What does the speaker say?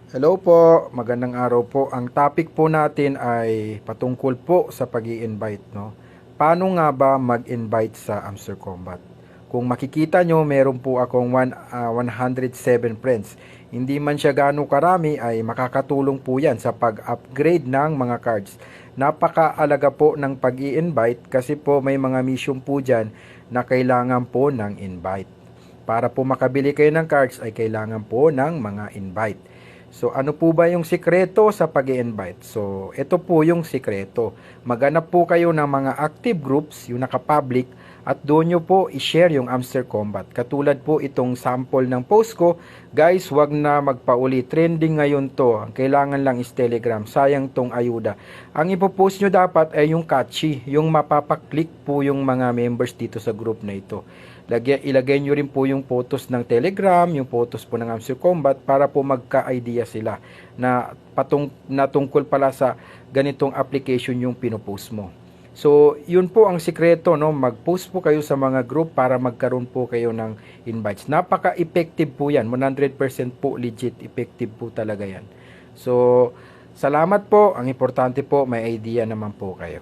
Hello po, magandang araw po. Ang topic po natin ay patungkol po sa pag-i-invite, no? Paano nga ba mag-invite sa Amster Combat? Kung makikita nyo, meron po akong 107 friends. Hindi man siya gaano karami, ay makakatulong po yan sa pag-upgrade ng mga cards. Napakaalaga po ng pag-i-invite kasi po may mga mission po dyan na kailangan po ng invite. Para po makabili kayo ng cards ay kailangan po ng mga invite. So, ano po ba yung sikreto sa pag-i-invite? So, ito po yung sikreto. Maghanap po kayo ng mga active groups, yung naka-public, at doon nyo po i-share yung Amster Combat. Katulad po itong sample ng post ko. Guys, wag na magpauli. Trending ngayon to. Ang kailangan lang is Telegram. Sayang tong ayuda. Ang ipopost nyo dapat ay yung catchy. Yung mapapaklik po yung mga members dito sa group na ito. Ilagay nyo rin po yung photos ng Telegram, yung photos po ng Amster Combat para po magka-idea sila na tungkol pala sa ganitong application yung pinopost mo. So, yun po ang sikreto, no? Mag-post po kayo sa mga group para magkaroon po kayo ng invites. Napaka-effective po yan. 100% po legit effective po talaga yan. So, salamat po. Ang importante po, may idea naman po kayo.